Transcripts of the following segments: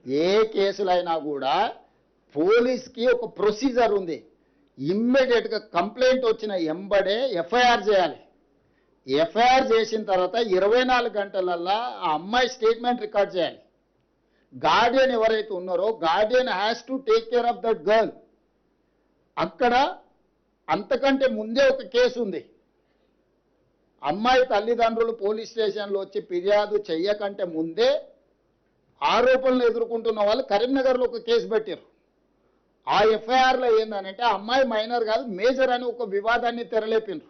ఏ కేసులైనా కూడా పోలీస్కి ఒక ప్రొసీజర్ ఉంది. ఇమ్మీడియట్గా కంప్లైంట్ వచ్చిన ఎంబడే ఎఫ్ఐఆర్ చేయాలి. ఎఫ్ఐఆర్ చేసిన తర్వాత 24 గంటలల్లా ఆ అమ్మాయి స్టేట్మెంట్ రికార్డ్ చేయాలి. గార్డియన్ ఎవరైతే ఉన్నారో Guardian has to take care of that girl. అక్కడ అంతకంటే ముందే ఒక కేసు ఉంది. అమ్మాయి తల్లిదండ్రులు పోలీస్ స్టేషన్లో వచ్చి ఫిర్యాదు చెయ్యకంటే ముందే ఆరోపణలు ఎదుర్కొంటున్న వాళ్ళు కరీంనగర్లో ఒక కేసు పెట్టారు. ఆ ఎఫ్ఐఆర్లో ఏందనంటే అమ్మాయి మైనర్ కాదు మేజర్ అని ఒక వివాదాన్ని తెరలేపినారు.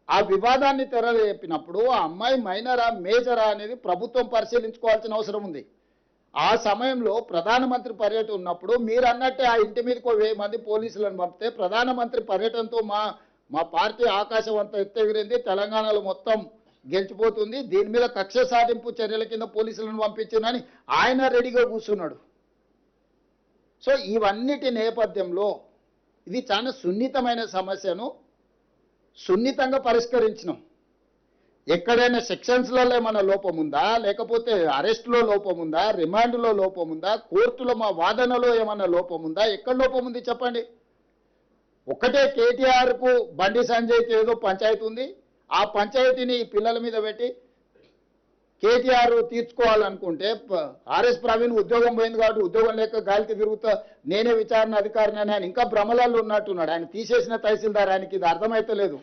ఆ వివాదాన్ని తెరలేపినప్పుడు ఆ అమ్మాయి మైనరా మేజరా అనేది ప్రభుత్వం పరిశీలించుకోవాల్సిన అవసరం ఉంది. ఆ సమయంలో ప్రధానమంత్రి పర్యటన ఉన్నప్పుడు మీరు అన్నట్టే ఆ ఇంటి మీదకి 1000 మంది పోలీసులను పంపితే ప్రధానమంత్రి పర్యటనతో మా పార్టీ ఆకాశం అంతా ఎత్తెగిరింది, తెలంగాణలో మొత్తం గెలిచిపోతుంది, దీని మీద కక్ష సాధింపు చర్యల కింద పోలీసులను పంపించిందని ఆయన రెడీగా కూర్చున్నాడు. సో ఇవన్నిటి నేపథ్యంలో ఇది చాలా సున్నితమైన సమస్యను సున్నితంగా పరిష్కరించినాం. ఎక్కడైనా సెక్షన్స్లలో ఏమైనా లోపం ఉందా, లేకపోతే అరెస్టులో లోపం ఉందా, రిమాండ్లో లోపం ఉందా, కోర్టులో మా వాదనలో ఏమైనా లోపం ఉందా, ఎక్కడ లోపం ఉంది చెప్పండి. ఒకటే కేటీఆర్కు బండి సంజయ్కి ఏదో పంచాయతీ ఉంది, ఆ పంచాయతీని పిల్లల మీద పెట్టి కేటీఆర్ తీర్చుకోవాలనుకుంటే ఆర్ఎస్ ప్రవీణ్ ఉద్యోగం పోయింది కాబట్టి ఉద్యోగం లేక గాలికి తిరుగుతా నేనే విచారణ అధికారిని అని ఆయన ఇంకా భ్రమలలో ఉన్నట్టున్నాడు. ఆయన తీసేసిన తహసీల్దార్, ఆయనకి ఇది అర్థమైతే లేదు.